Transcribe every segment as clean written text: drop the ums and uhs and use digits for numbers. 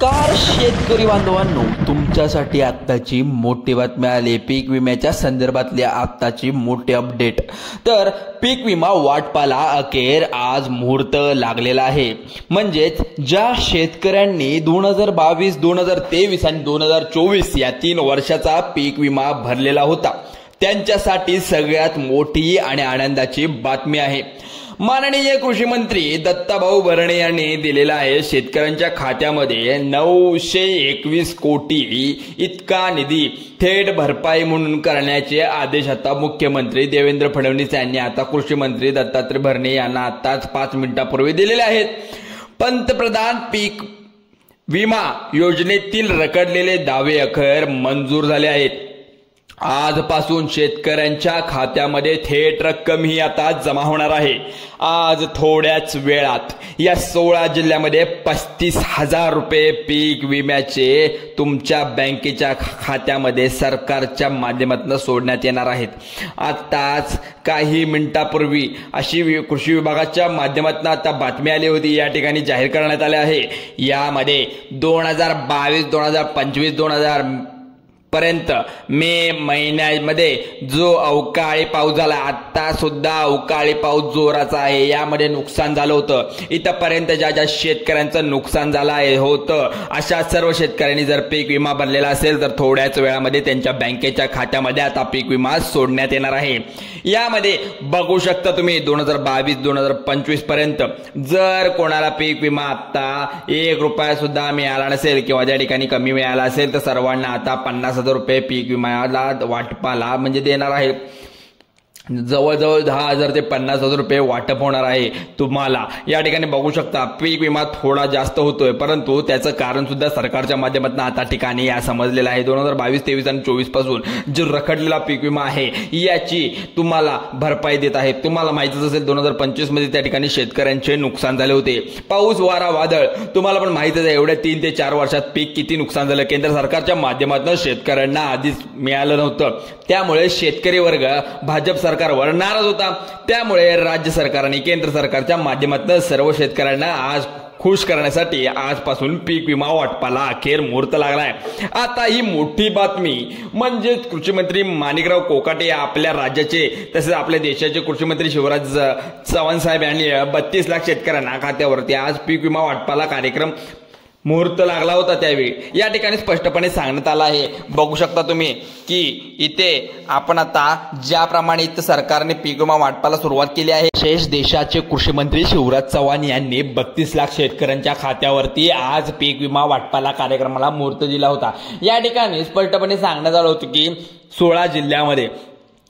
नमस्कार शेतकरी बांधवांनो, तुमच्यासाठी आत्ताची मोठी बातमी आली. पीक विम्याच्या संदर्भातली आत्ताची मोठी अपडेट. तर पीक विमा वाटपाला अखेर आज मुहूर्त लागलेला आहे. म्हणजेच ज्या शेतकऱ्यांनी 2022, 2023 आणि 2024 या 3 वर्षाचा पीक विमा भरलेला होता त्यांच्यासाठी सगळ्यात मोठी आणि आनंदाची बातमी आहे. माननीय कृषी मंत्री दत्ताभाऊ भरणे यांनी दिलेला आहे. शेतकऱ्यांच्या खात्यामध्ये 921 कोटी इतका निधी थेट भरपाई म्हणून करण्याचे आदेश आता मुख्यमंत्री देवेंद्र फडणवीस यांनी आता कृषी मंत्री दत्तात्रय भरणे यांना आताच 5 मिनिटांपूर्वी दिलेले आहेत. पंतप्रधान पीक विमा योजनेतील रखडलेले दावे अखेर मंजूर झाले आहेत. आजपासून शेतकऱ्यांच्या खात्यामध्ये थेट रक्कम ही आता जमा होणार आहे. आज थोड्याच वेळात या 16 जिल्ह्यामध्ये 35,000 रुपये पीक विम्याचे तुमच्या बँकेच्या खात्यामध्ये सरकारच्या माध्यमातून सोडण्यात येणार आहेत. आताच काही मिनिटांपूर्वी अशी कृषी विभागाच्या माध्यमातून आता बातमी आली होती. या ठिकाणी जाहीर करण्यात आले आहे. यामध्ये 2022, 2025, 2000 पर्यंत मे महिन्यामध्ये जो अवकाळी पाऊस झाला, आता सुद्धा अवकाळी पाऊस जोराचा आहे, यामध्ये नुकसान झालं होतं. इथपर्यंत ज्या शेतकऱ्यांचं नुकसान झालं आहे होतं अशा सर्व शेतकऱ्यांनी जर पीक विमा भरलेला असेल तर थोड्याच वेळामध्ये त्यांच्या बँकेच्या खात्यामध्ये आता पीक विमा सोडण्यात येणार आहे. यामध्ये बघू शकता तुम्ही 2022, 2025 पर्यंत जर कोणाला पीक विमा आता 1 रुपया सुद्धा मिळाला नसेल किंवा त्या ठिकाणी कमी मिळाला असेल तर सर्वांना आता 50,000 रुपये पीक विम्याला वाटपाला म्हणजे देणार आहे. जवळजवळ 10,000 ते 50,000 रुपये वाटप होणार आहे तुम्हाला. या ठिकाणी बघू शकता पीक विमा थोडा जास्त होतोय, परंतु त्याचं कारण सुद्धा सरकारच्या माध्यमातून आता ठिकाणी या समजलेलं आहे. 2022, 23 आणि 24 पासून जो रखडलेला पीक विमा आहे याची तुम्हाला भरपाई देत आहे. तुम्हाला माहितीच असेल 2025 मध्ये त्या ठिकाणी शेतकऱ्यांचे नुकसान झाले होते. पाऊस, वारा, वादळ तुम्हाला पण माहितीच आहे. एवढ्या 3 ते 4 वर्षात पीक किती नुकसान झालं. केंद्र सरकारच्या माध्यमातून शेतकऱ्यांना आधीच मिळालं नव्हतं. त्यामुळे शेतकरी वर्ग भाजप सरकारवर नाराज होता. त्यामुळे राज्य सरकार आणि केंद्र सरकारच्या माध्यमातून सर्व शेतकऱ्यांना आज खुश करण्यासाठी आजपासून पीक विमा वाटपाला अखेर मुहूर्त लागलाय. आता ही मोठी बातमी म्हणजे कृषी मंत्री माणिकराव कोकाटे आपल्या राज्याचे तसेच आपल्या देशाचे कृषी मंत्री शिवराज चव्हाण साहेब यांनी 32 लाख शेतकऱ्यांना खात्यावरती आज पीक विमा वाटपाला कार्यक्रम मुहूर्त लागला होता. त्यावेळी या ठिकाणी स्पष्टपणे सांगण्यात आलं आहे. बघू शकता तुम्ही की इथे आपण आता ज्याप्रमाणे इथं सरकारने पीक विमा वाटपाला सुरुवात केली आहे. देशाचे कृषी मंत्री शिवराज चव्हाण यांनी 32 लाख शेतकऱ्यांच्या खात्यावरती आज पीक विमा वाटपाला कार्यक्रमाला मुहूर्त दिला होता. या ठिकाणी स्पष्टपणे सांगण्यात आलं होतं की 16 जिल्ह्यामध्ये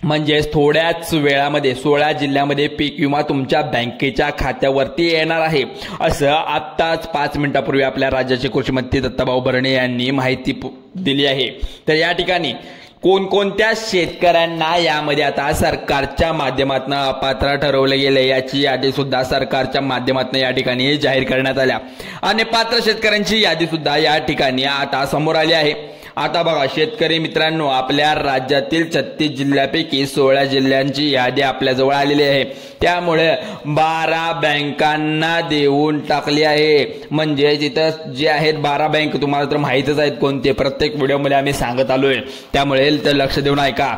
म्हणजेच थोड्याच वेळामध्ये 16 जिल्ह्यामध्ये पीक विमा तुमच्या बँकेच्या खात्यावरती येणार आहे, असं आत्ताच 5 मिनिटांपूर्वी आपल्या राज्याचे कृषी मंत्री दत्ताभाऊ भरणे यांनी माहिती दिली आहे. तर या ठिकाणी कोणकोणत्या शेतकऱ्यांना यामध्ये आता सरकारच्या माध्यमातून अपात्र ठरवले गेले याची यादी सुद्धा सरकारच्या माध्यमातून या ठिकाणी जाहीर करण्यात आल्या आणि पात्र शेतकऱ्यांची यादी सुद्धा या ठिकाणी आता समोर आली आहे. आता बघा शेतकरी मित्रांनो, आपल्या राज्यातील 36 जिल्ह्यापैकी 16 जिल्ह्यांची यादी आपल्याजवळ आलेली आहे. त्यामुळे 12 बँकांना देऊन टाकली आहे. म्हणजे तिथं जे आहेत 12 बँक तुम्हाला तर माहितच आहेत कोणते, प्रत्येक व्हिडिओमध्ये आम्ही सांगत आलोय. त्यामुळे तर लक्ष देऊन ऐका.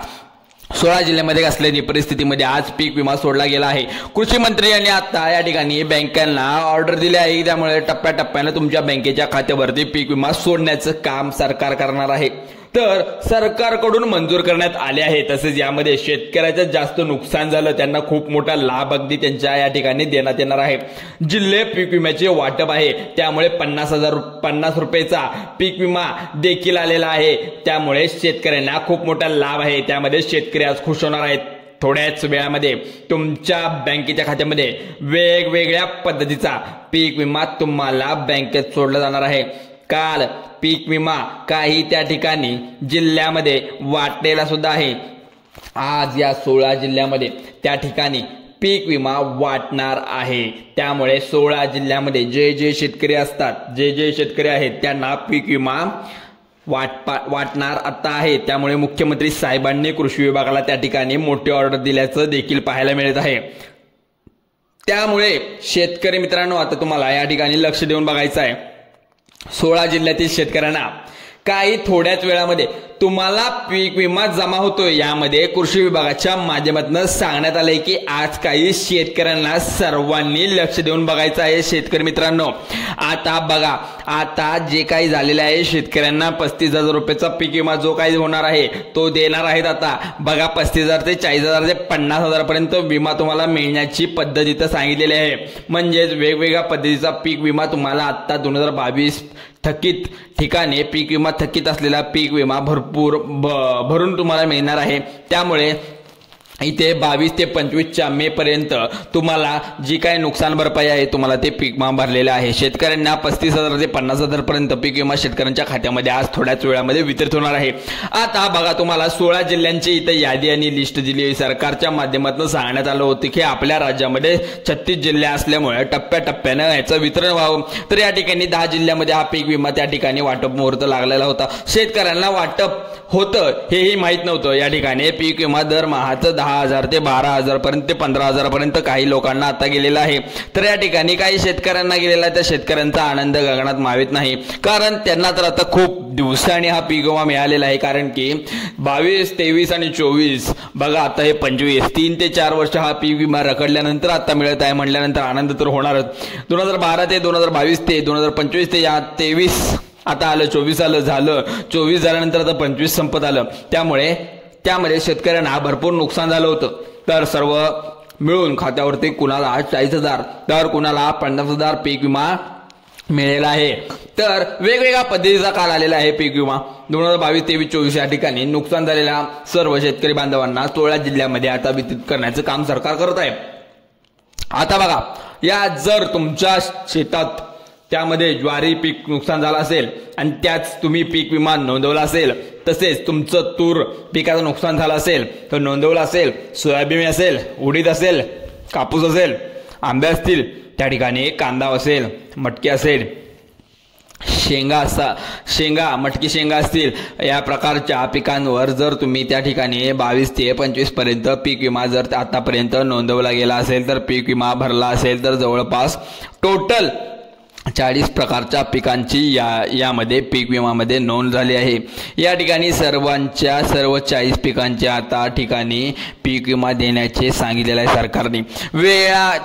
16 जिल्ह्यामध्ये असलेली परिस्थितीमध्ये आज पीक विमा सोडला गेला आहे. कृषी मंत्री यांनी आता या ठिकाणी बँकांना ऑर्डर दिली आहे. त्यामुळे टप्प्याटप्प्याने तुमच्या बँकेच्या खात्यावरती पीक विमा सोडण्याचं काम सरकार करणार आहे. तर सरकारकडून मंजूर करण्यात आले आहे. तसेच यामध्ये शेतकऱ्याचं जास्त नुकसान झालं त्यांना खूप मोठा लाभ अगदी त्यांच्या या ठिकाणी देण्यात येणार आहे. जिल्हे पीक विम्याचे वाटप आहे, त्यामुळे 50 रुपयेचा पीक विमा देखील आलेला आहे. त्यामुळे शेतकऱ्यांना खूप मोठा लाभ आहे. त्यामध्ये शेतकरी आज खुश होणार आहेत. थोड्याच वेळामध्ये तुमच्या बँकेच्या खात्यामध्ये वेगवेगळ्या पद्धतीचा पीक विमा तुम्हाला बँकेत सोडला जाणार आहे. काल पीक विमा काही त्या ठिकाणी जिल्ह्यामध्ये वाटलेला सुद्धा आहे. आज या 16 जिल्ह्यामध्ये त्या ठिकाणी पीक विमा वाटणार आहे. त्यामुळे 16 जिल्ह्यामध्ये जे शेतकरी असतात, जे शेतकरी आहेत त्यांना पीक विमा वाटणार आता आहे. त्यामुळे मुख्यमंत्री साहेबांनी कृषी विभागाला त्या ठिकाणी मोठी ऑर्डर दिल्याचं देखील पाहायला मिळत आहे. त्यामुळे शेतकरी मित्रांनो आता तुम्हाला या ठिकाणी लक्ष देऊन बघायचं आहे. 16 जिल्ह्यातील शेतकऱ्यांना काही थोड्याच वेळामध्ये तुम्हाला पीक विमा जमा होतोय। यामध्ये कृषी विभागाच्या माध्यमातून सांगण्यात आलंय की आज काही शेतकऱ्यांना सर्वांनी लक्ष देऊन बघायचं आहे। शेतकरी मित्रांनो, आता बघा, आता जे काही झालेलं आहे, शेतकऱ्यांना 35,000 रुपयाचा पीक विमा जो काही होणार आहे तो देणार आहेत। आता बघा, 35,000 ते 40,000 ते 50,000 पर्यंत विमा तुम्हाला मिळण्याची पद्धत इथं सांगितलेली आहे। म्हणजेच वेगवेगळ्या पद्धतीचा पीक विमा तुम्हाला आता 2022 थकीत ठिकाणी पीक विमा थकीत असलेला पीक विमा भरून तुम्हाला मिळणार आहे। त्यामुळे इथे 22 ते 25 मे पर्यंत तुम्हाला जी काही नुकसान भरपाई आहे तुम्हाला ते पीक विमा भरलेला आहे। शेतकऱ्यांना 35,000 ते 50,000 पर्यंत पीक विमा शेतकऱ्यांच्या खात्यामध्ये आज थोड्याच वेळामध्ये वितरित होणार आहे। आता बघा, तुम्हाला 16 जिल्ह्यांची इथे यादी आणि लिस्ट दिली आहे। सरकारच्या माध्यमातून सांगण्यात आलं होतं की आपल्या राज्यामध्ये 36 जिल्हे असल्यामुळे टप्प्याटप्प्यानं याचं वितरण व्हावं। तर या ठिकाणी 10 जिल्ह्यामध्ये हा पीक विमा त्या ठिकाणी वाटप मुहूर्त लागलेला होता। शेतकऱ्यांना वाटप होतं हेही माहीत नव्हतं। या ठिकाणी पीक विमा दरमहाचं 10,000 ते 12,000 पर्यंत ते 15,000 पर्यंत काही लोकांना आता गेलेला आहे। तर या ठिकाणी काही शेतकऱ्यांना गेलेला आहे, त्या शेतकऱ्यांचा आनंद गगनात मावेत नाही, कारण त्यांना तर आता खूप दिवसांनी हा पीक विमा मिळालेला आहे। कारण की 22, 23 आणि 24 बघा, आता हे 25 3 ते 4 वर्ष हा पीक विमा रखडल्यानंतर आता मिळत आहे म्हटल्यानंतर आनंद तर होणारच। 2012 ते 2022 ते 2025 ते 23 आता आलं, 24 आलं, झालं 24 झाल्यानंतर आता 25 संपत आलं। त्यामध्ये शेतकऱ्यांना भरपूर नुकसान झालं होतं। तर सर्व मिळून खात्यावरती कुणाला 40,000 तर कुणाला 50,000 पीक विमा मिळालेला आहे। तर वेगवेगळ्या पद्धतीचा काल आलेला आहे पीक विमा 2022, 23, 24 या ठिकाणी नुकसान झालेल्या सर्व शेतकरी बांधवांना 16 जिल्ह्यामध्ये आता वितरित करण्याचं काम सरकार करत आहे। आता बघा, या जर तुमच्या शेतात त्यामध्ये ज्वारी पीक नुकसान झालं असेल आणि त्याच तुम्ही पीक विमा नोंदवला असेल, तसेच तुमचं तूर पिकाचं नुकसान झालं असेल तर नोंदवलं असेल, सोयाबीन असेल, उडीद असेल, कापूस असेल, आंबे असतील, त्या ठिकाणी कांदा असेल, मटकी असेल, शेंगा मटकी शेंगा असतील, या प्रकारच्या पिकांवर जर तुम्ही त्या ठिकाणी 22 ते 25 पर्यंत पीक विमा जर आतापर्यंत नोंदवला गेला असेल तर पीक विमा भरला असेल तर जवळपास टोटल 40 प्रकारच्या पिकांची यामध्ये पीक विमामध्ये नोंद झाली आहे। या ठिकाणी सर्व 40 पिकांच्या आता ठिकाणी पीक विमा देण्याचे सांगितलेले आहे सरकारने।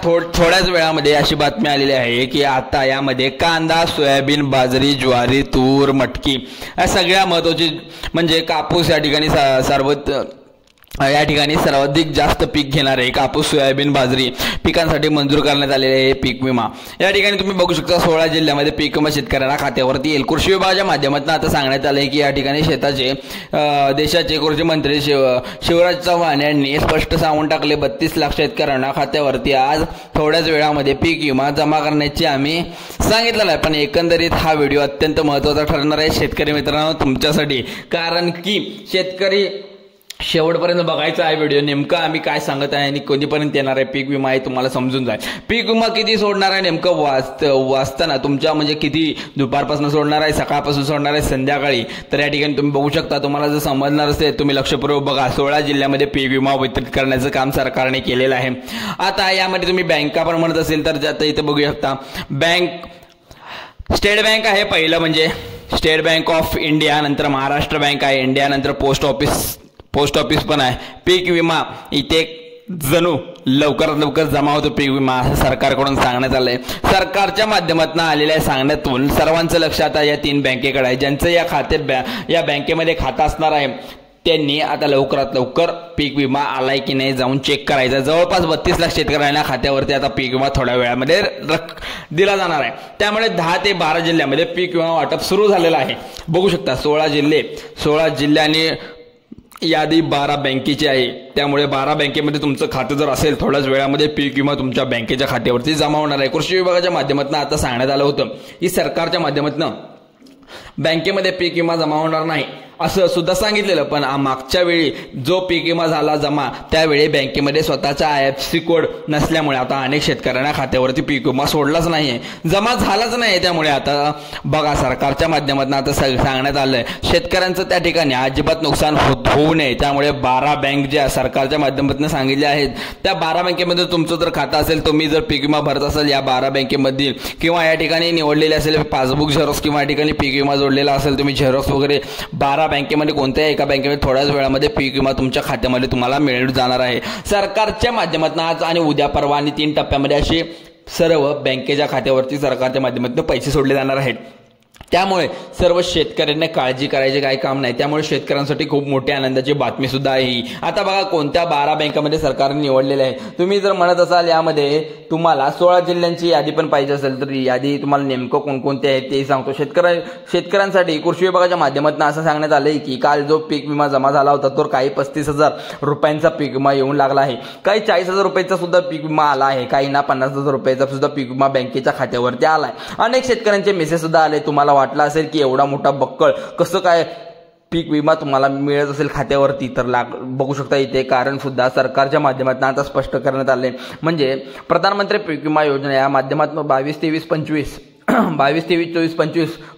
थोड्याच वेळामध्ये अशी बातमी आलेली आहे की आता यामध्ये कांदा, सोयाबीन, बाजरी, ज्वारी, तूर, मटकी या सगळ्या महत्त्वाची म्हणजे कापूस या ठिकाणी सर्वाधिक जास्त पीक घेणारे कापूस, सोयाबीन, बाजरी पिकांसाठी मंजूर करण्यात आलेले आहे पीक विमा। या ठिकाणी तुम्ही बघू शकता 16 जिल्ह्यामध्ये पीक विमा शेतकऱ्यांना खात्यावरती येईल। कृषी विभागाच्या माध्यमातून आता सांगण्यात आले की या ठिकाणी देशाचे कृषी मंत्री शिवराज चव्हाण यांनी स्पष्ट सांगून टाकले 32 लाख शेतकऱ्यांना खात्यावरती आज थोड्याच वेळामध्ये पीक विमा जमा करण्याचे आम्ही सांगितलेलं आहे। पण एकंदरीत हा व्हिडिओ अत्यंत महत्त्वाचा ठरणार आहे शेतकरी मित्रांनो तुमच्यासाठी, कारण की शेतकरी शेवटपर्यंत बघायचा आहे व्हिडिओ, नेमका आम्ही काय सांगत आहे आणि कधीपर्यंत येणार आहे पीक विमा हे तुम्हाला समजून जाईल। पीक विमा किती सोडणार आहे नेमकं वाचताना तुमच्या म्हणजे किती दुपारपासून सोडणार आहे, सकाळपासून सोडणार आहे, संध्याकाळी, तर या ठिकाणी तुम्ही बघू शकता। तुम्हाला जर समजणार असेल तुम्ही लक्षपूर्वक बघा। 16 जिल्ह्यामध्ये पीक विमा वितरित करण्याचं काम सरकारने केलेलं आहे। आता यामध्ये तुम्ही बँका पण म्हणत असेल तर आता इथे बघू शकता, स्टेट बँक आहे पहिलं, म्हणजे स्टेट बँक ऑफ इंडिया, नंतर महाराष्ट्र बँक आहे इंडिया, नंतर पोस्ट ऑफिस पण आहे। पीक विमा इथे जणू लवकरात लवकर जमा होतो पीक विमा असं सरकारकडून सांगण्यात आलंय। सरकारच्या माध्यमातून आलेल्या सांगण्यातून सर्वांचं लक्ष आता या 3 बँकेकडे आहे। ज्यांचं या बँकेमध्ये खातं असणार आहे त्यांनी आता लवकरात लवकर पीक विमा आलाय की नाही जाऊन चेक करायचा। जवळपास 32 लाख शेतकऱ्यांना खात्यावरती आता पीक विमा थोड्या वेळामध्ये दिला जाणार आहे। त्यामुळे 10 ते 12 जिल्ह्यामध्ये पीक विमा वाटप सुरू झालेलं आहे। बघू शकता 16 जिल्ह्यांनी यादी 12 बँकेची आहे। त्यामुळे 12 बँकेमध्ये तुमचं खातं जर असेल थोड्याच वेळामध्ये पीक विमा तुमच्या बँकेच्या खात्यावरती जमा होणार आहे। कृषी विभागाच्या माध्यमातून आता सांगण्यात आलं होतं की सरकारच्या माध्यमातून बँकेमध्ये पीक विमा जमा होणार नाही, असं सुद्धा सांगितलेलं, पण मागच्या वेळी जो पीक विमा झाला जमा त्यावेळी बँकेमध्ये स्वतःचा IFSC कोड नसल्यामुळे आता अनेक शेतकऱ्यांना खात्यावरती पीक विमा सोडलाच नाहीये, जमा झालाच नाही. त्यामुळे आता बघा सरकारच्या माध्यमातून आता सांगण्यात आलंय शेतकऱ्यांचं त्या ठिकाणी अजिबात नुकसान होऊ नये. त्यामुळे 12 बँक ज्या सरकारच्या माध्यमातून सांगितल्या आहेत त्या 12 बँकेमध्ये तुमचं जर खातं असेल, तुम्ही जर पीक विमा भरत असाल या 12 बँकेमधील किंवा या ठिकाणी निवडलेले असेल पासबुक झेरॉक्स किंवा या ठिकाणी पीक विमा जोडलेला असेल तुम्ही झेरॉक्स वगैरे 12 बँकेमध्ये कोणत्याही एका बँकेमध्ये थोड्याच वेळामध्ये पीक विमा तुमच्या खात्यामध्ये तुम्हाला मिळून जाणार आहे. सरकारच्या माध्यमातून आज आणि उद्या परवा आणि 3 टप्प्यामध्ये असे सर्व बँकेच्या खात्यावरती सरकारच्या माध्यमातून पैसे सोडले जाणार आहेत. त्यामुळे सर्व शेतकऱ्यांना काळजी करायचे काही काम नाही. त्यामुळे शेतकऱ्यांसाठी खूप मोठी आनंदाची बातमी सुद्धा आहे. आता बघा कोणत्या 12 बँकांमध्ये सरकारने निवडलेले आहे. तुम्ही जर म्हणत असाल यामध्ये तुम्हाला 16 जिल्ह्यांची यादी पण पाहिजे असेल तर यादी तुम्हाला नेमकं कोणकोणते आहेत ते सांगतो. शेतकऱ्यांसाठी कृषी विभागाच्या माध्यमातून असं सांगण्यात आलंय की काल जो पीक विमा जमा झाला होता तो काही 35,000 रुपयांचा पीक विमा येऊन लागला आहे, काही 40,000 रुपयाचा सुद्धा पीक विमा आला आहे, काहींना 50,000 रुपयाचा सुद्धा पीक विमा बँकेच्या खात्यावरती आलाय. अनेक शेतकऱ्यांचे मेसेज सुद्धा आले. तुम्हाला वाटलं असेल की एवढा मोठा बक्कळ कसं काय पीक विमा तुम्हाला मिळत असेल खात्यावरती, तर बघू शकता इथे कारण सुद्धा सरकारच्या माध्यमातून आता स्पष्ट करण्यात आले. म्हणजे प्रधानमंत्री पीक विमा योजना या माध्यमातून 22-23-25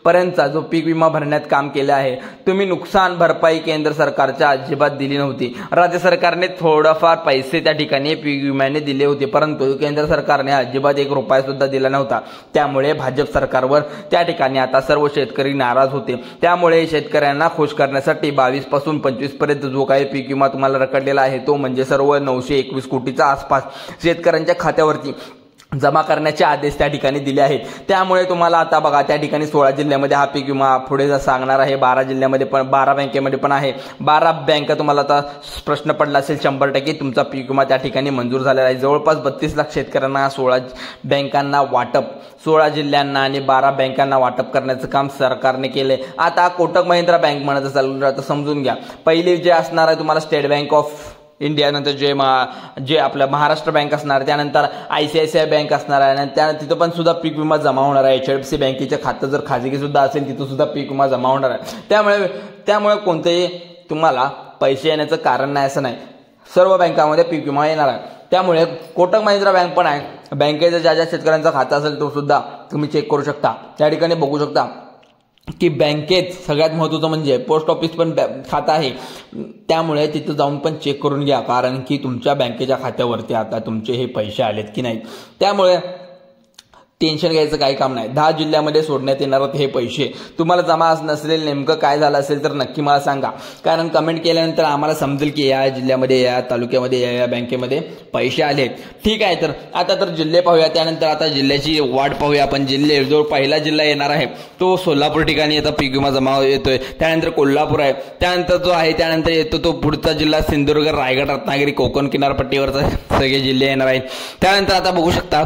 पर्यंतचा जो पीक विमा भरण्यात काम केले आहे, तुम्ही नुकसान भरपाई केंद्र सरकारच्या अजिबात दिली नव्हती. राज्य सरकारने थोडाफार पैसे त्या ठिकाणी पीक विम्याने दिले होते, परंतु केंद्र सरकारने अजिबात 1 रुपया सुद्धा दिला नव्हता. त्यामुळे भाजप सरकारवर त्या ठिकाणी आता सर्व शेतकरी नाराज होते. त्यामुळे शेतकऱ्यांना खुश करण्यासाठी 22 पासून 25 पर्यंत जो काही पीक विमा तुम्हाला रखडलेला आहे तो म्हणजे सर्व 921 कोटीच्या आसपास शेतकऱ्यांच्या खात्यावरती जमा करण्याचे आदेश त्या ठिकाणी दिले आहेत. त्यामुळे तुम्हाला आता बघा त्या ठिकाणी 16 जिल्ह्यामध्ये हा पीक विमा पुढे सांगणार आहे. 12 जिल्ह्यामध्ये पण 12 बँकेमध्ये पण आहे. 12 बँका तुम्हाला आता प्रश्न पडला असेल 100% तुमचा पीक विमा त्या ठिकाणी मंजूर झालेला आहे. जवळपास 32 लाख शेतकऱ्यांना 16 बँकांना वाटप 16 जिल्ह्यांना आणि 12 बँकांना वाटप करण्याचं काम सरकारने केले. आता कोटक महिंद्रा बँक म्हणत असाल तर समजून घ्या. पहिली जे असणार आहे तुम्हाला स्टेट बँक ऑफ इंडिया, नंतर जे आपलं महाराष्ट्र बँक असणार, त्यानंतर ICICI बँक असणार आहे आणि त्यानंतर तिथं पण सुद्धा पीक विमा जमा होणार आहे. HDFC बँकेचं खातं जर खाजगी सुद्धा असेल तिथं सुद्धा पीक विमा जमा होणार आहे. त्यामुळे कोणतेही तुम्हाला पैसे येण्याचं कारण नाही असं नाही, सर्व बँकांमध्ये पीक विमा येणार आहे. त्यामुळे कोटक महिंद्रा बँक पण आहे. बँकेचं ज्या शेतकऱ्यांचा खाता असेल तो सुद्धा तुम्ही चेक करू शकता. त्या ठिकाणी बघू शकता की बँकेत सगळ्यात महत्त्वाचं म्हणजे पोस्ट ऑफिस पण खातं आहे. त्यामुळे तिथं जाऊन पण चेक करून घ्या, कारण की तुमच्या बँकेच्या खात्यावरती आता तुमचे हे पैसे आलेत की नाही. त्यामुळे टेन्शन घ्यायचं काही काम नाही. 10 जिल्ह्यामध्ये सोडण्यात येणार हे पैसे तुम्हाला जमा नसलेले नेमकं काय झालं असेल तर नक्की मला सांगा, कारण कमेंट केल्यानंतर आम्हाला समजेल की या जिल्ह्यामध्ये या तालुक्यामध्ये या बँकेमध्ये पैसे आलेत. ठीक आहे, तर आता तर जिल्हे पाहूया. त्यानंतर आता जिल्ह्याची वाट पाहूया आपण. जिल्हे जो पहिला जिल्हा येणार आहे तो सोलापूर ठिकाणी आता पीक विमा जमा येतोय. त्यानंतर कोल्हापूर आहे. त्यानंतर जो आहे त्यानंतर येतो तो पुढचा जिल्हा सिंधुदुर्ग, रायगड, रत्नागिरी, कोकण किनारपट्टीवरचा सगळे जिल्हे येणार आहेत. त्यानंतर आता बघू शकता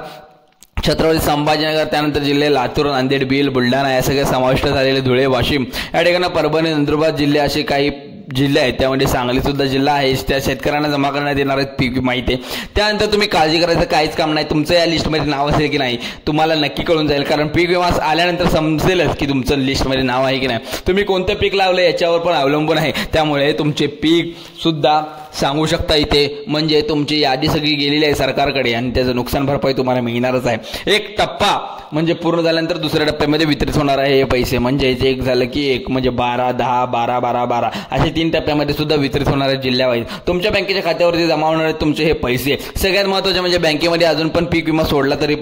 छत्रपती संभाजीनगर, त्यानंतर जिल्हे लातूर, नांदेड, बीड, बुलढाणा या सगळे समाविष्ट झालेले धुळे, वाशिम या ठिकाणी परभणी, नंदुरबार जिल्हे असे काही जिल्हे आहेत. त्यामध्ये सांगली सुद्धा जिल्हा आहे. त्या शेतकऱ्यांना जमा करण्यात येणार आहेत पीक माहिती आहे. त्यानंतर तुम्ही काळजी करायचं काहीच काम नाही. तुमचं या लिस्टमध्ये नाव असेल की नाही तुम्हाला नक्की कळून जाईल, कारण पीक विमा आल्यानंतर समजेलच की तुमचं लिस्टमध्ये नाव आहे की नाही. तुम्ही कोणतं पीक लावलं याच्यावर पण अवलंबून आहे. त्यामुळे तुमचे पीक सुद्धा सांगू शकता इथे, म्हणजे तुमची यादी सगळी गेलेली आहे सरकारकडे आणि त्याचं नुकसान भरपाई तुम्हाला मिळणारच आहे. एक टप्पा म्हणजे पूर्ण झाल्यानंतर दुसऱ्या टप्प्यामध्ये वितरित होणार आहे हे पैसे. म्हणजे एक झालं की एक म्हणजे 12, 10, 12, 12, 12 असे 3 टप्प्यामध्ये सुद्धा वितरित होणार आहे जिल्ह्यावाईज. तुमच्या बँकेच्या खात्यावरती जमा होणार आहेत तुमचे हे पैसे. सगळ्यात महत्त्वाचे म्हणजे बँकेमध्ये अजून पण पीक विमा सोडला तरी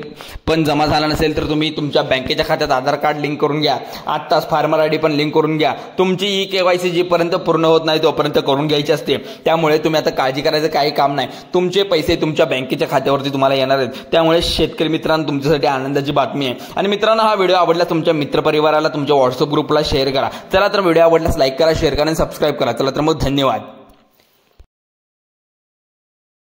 पण जमा झाला नसेल तर तुम्ही तुमच्या बँकेच्या खात्यात आधार कार्ड लिंक करून घ्या. आत्ताच फार्मर ID पण लिंक करून घ्या. तुमची KYC जीपर्यंत पूर्ण होत नाही तोपर्यंत करून घ्यायची असते. त्यामुळे तुम्ही आता काळजी करायचं काही काम नाही. तुमचे पैसे तुमच्या बँकेच्या खात्यावरती तुम्हाला येणार आहेत. त्यामुळे शेतकरी मित्रांनो तुमच्यासाठी आनंदाची बातमी आहे. आणि मित्रांनो हा व्हिडिओ आवडला तुमच्या मित्रपरिवाराला तुमच्या व्हॉट्सअप ग्रुपला शेअर करा. चला तर व्हिडिओ आवडल्यास लाईक करा, शेअर करा आणि सबस्क्राईब करा. चला तर मग धन्यवाद.